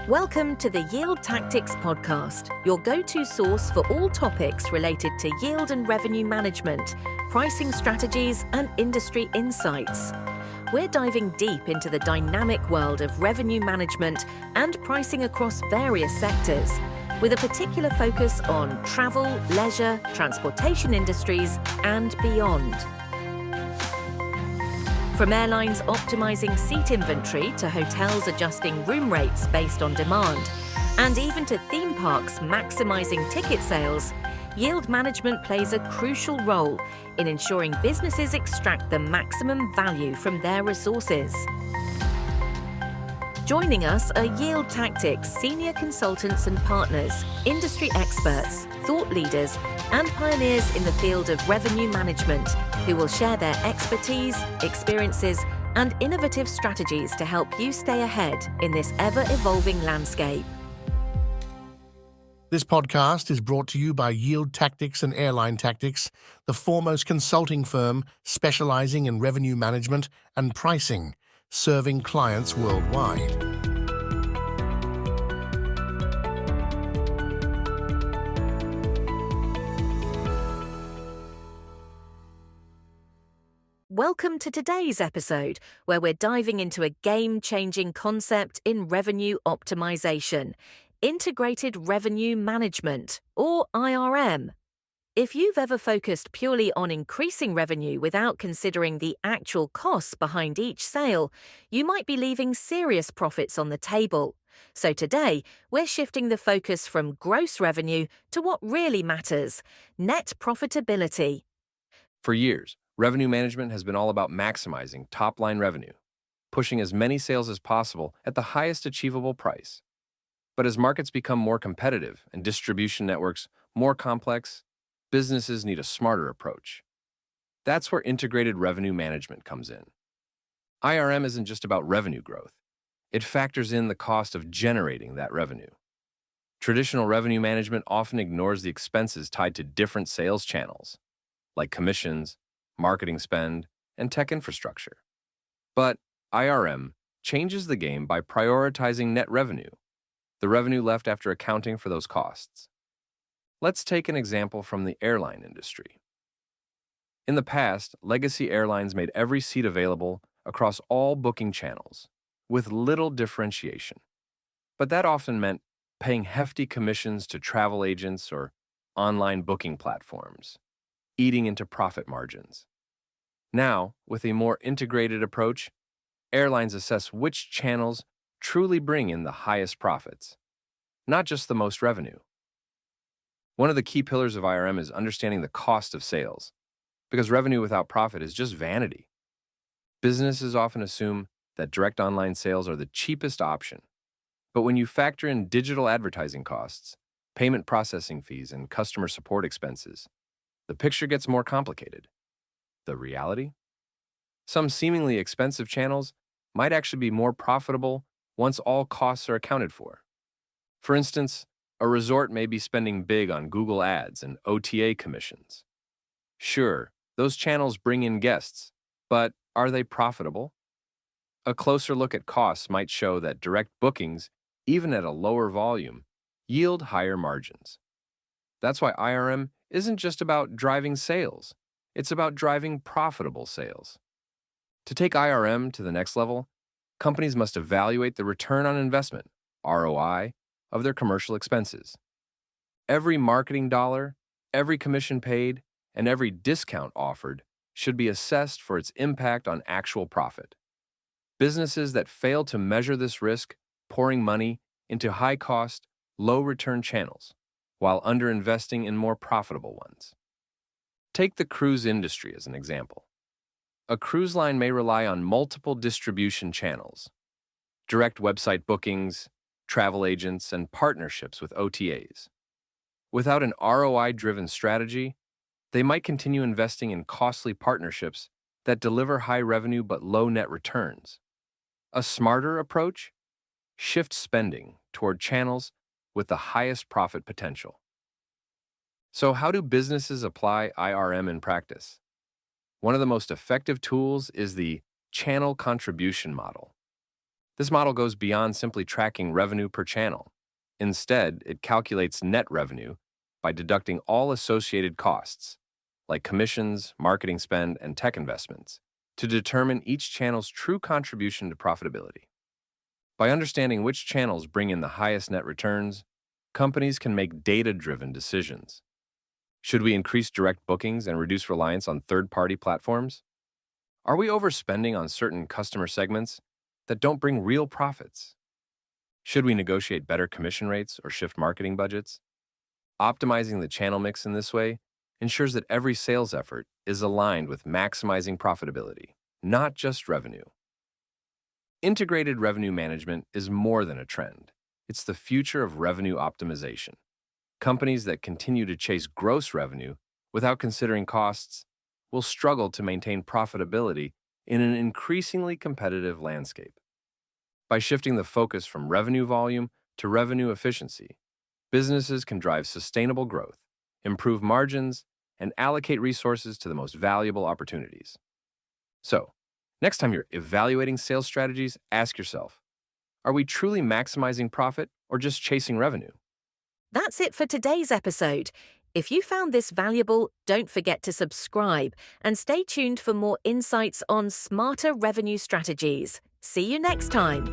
Welcome to the Yield Tactics Podcast, your go-to source for all topics related to yield and revenue management, pricing strategies, and industry insights. We're diving deep into the dynamic world of revenue management and pricing across various sectors, with a particular focus on travel, leisure, transportation industries, and beyond. From airlines optimizing seat inventory to hotels adjusting room rates based on demand, and even to theme parks maximizing ticket sales, yield management plays a crucial role in ensuring businesses extract the maximum value from their resources. Joining us are Yield Tactics senior consultants and partners, industry experts, thought leaders, and pioneers in the field of revenue management, who will share their expertise, experiences, and innovative strategies to help you stay ahead in this ever-evolving landscape. This podcast is brought to you by Yield Tactics and Airline Tactics, the foremost consulting firm specializing in revenue management and pricing, serving clients worldwide. Welcome to today's episode, where we're diving into a game-changing concept in revenue optimization, integrated revenue management, or IRM. If you've ever focused purely on increasing revenue without considering the actual costs behind each sale, you might be leaving serious profits on the table. So today, we're shifting the focus from gross revenue to what really matters: net profitability. For years, revenue management has been all about maximizing top-line revenue, pushing as many sales as possible at the highest achievable price. But as markets become more competitive and distribution networks more complex, businesses need a smarter approach. That's where integrated revenue management comes in. IRM isn't just about revenue growth. It factors in the cost of generating that revenue. Traditional revenue management often ignores the expenses tied to different sales channels, like commissions, marketing spend, and tech infrastructure. But IRM changes the game by prioritizing net revenue, the revenue left after accounting for those costs. Let's take an example from the airline industry. In the past, legacy airlines made every seat available across all booking channels, with little differentiation. But that often meant paying hefty commissions to travel agents or online booking platforms, eating into profit margins. Now, with a more integrated approach, airlines assess which channels truly bring in the highest profits, not just the most revenue. One of the key pillars of IRM is understanding the cost of sales, because revenue without profit is just vanity. Businesses often assume that direct online sales are the cheapest option, but when you factor in digital advertising costs, payment processing fees, and customer support expenses, the picture gets more complicated. The reality? Some seemingly expensive channels might actually be more profitable once all costs are accounted for. For instance, a resort may be spending big on Google Ads and OTA commissions. Sure, those channels bring in guests, but are they profitable? A closer look at costs might show that direct bookings, even at a lower volume, yield higher margins. That's why IRM isn't just about driving sales, it's about driving profitable sales. To take IRM to the next level, companies must evaluate the return on investment, ROI, of their commercial expenses. Every marketing dollar, every commission paid, and every discount offered should be assessed for its impact on actual profit. Businesses that fail to measure this risk pouring money into high-cost, low-return channels while underinvesting in more profitable ones. Take the cruise industry as an example. A cruise line may rely on multiple distribution channels, direct website bookings, travel agents, and partnerships with OTAs. Without an ROI-driven strategy, they might continue investing in costly partnerships that deliver high revenue but low net returns. A smarter approach? Shift spending toward channels with the highest profit potential. So how do businesses apply IRM in practice? One of the most effective tools is the channel contribution model. This model goes beyond simply tracking revenue per channel. Instead, it calculates net revenue by deducting all associated costs, like commissions, marketing spend, and tech investments, to determine each channel's true contribution to profitability. By understanding which channels bring in the highest net returns, companies can make data-driven decisions. Should we increase direct bookings and reduce reliance on third-party platforms? Are we overspending on certain customer segments that don't bring real profits? Should we negotiate better commission rates or shift marketing budgets? Optimizing the channel mix in this way ensures that every sales effort is aligned with maximizing profitability, not just revenue. Integrated revenue management is more than a trend. It's the future of revenue optimization. Companies that continue to chase gross revenue without considering costs will struggle to maintain profitability in an increasingly competitive landscape. By shifting the focus from revenue volume to revenue efficiency, businesses can drive sustainable growth, improve margins, and allocate resources to the most valuable opportunities. So, next time you're evaluating sales strategies, ask yourself, are we truly maximizing profit or just chasing revenue? That's it for today's episode. If you found this valuable, don't forget to subscribe and stay tuned for more insights on smarter revenue strategies. See you next time.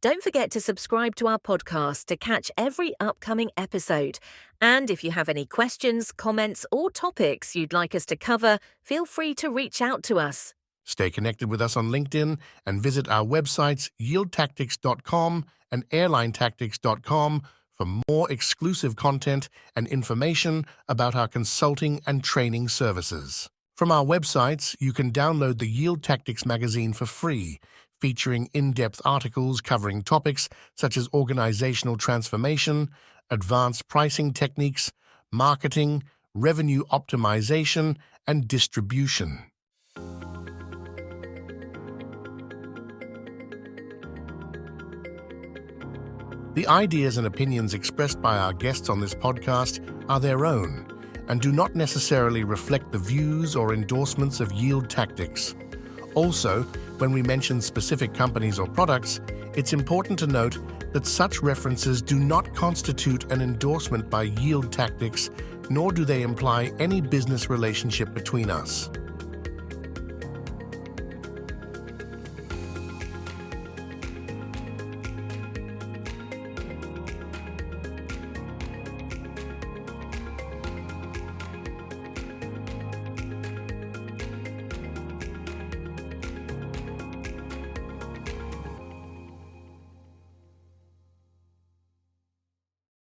Don't forget to subscribe to our podcast to catch every upcoming episode. And if you have any questions, comments, or topics you'd like us to cover, feel free to reach out to us. Stay connected with us on LinkedIn and visit our websites yieldtactics.com and airlinetactics.com for more exclusive content and information about our consulting and training services. From our websites, you can download the Yield Tactics magazine for free, featuring in-depth articles covering topics such as organizational transformation, advanced pricing techniques, marketing, revenue optimization, and distribution. The ideas and opinions expressed by our guests on this podcast are their own and do not necessarily reflect the views or endorsements of Yield Tactics. Also, when we mention specific companies or products, it's important to note that such references do not constitute an endorsement by Yield Tactics, nor do they imply any business relationship between us.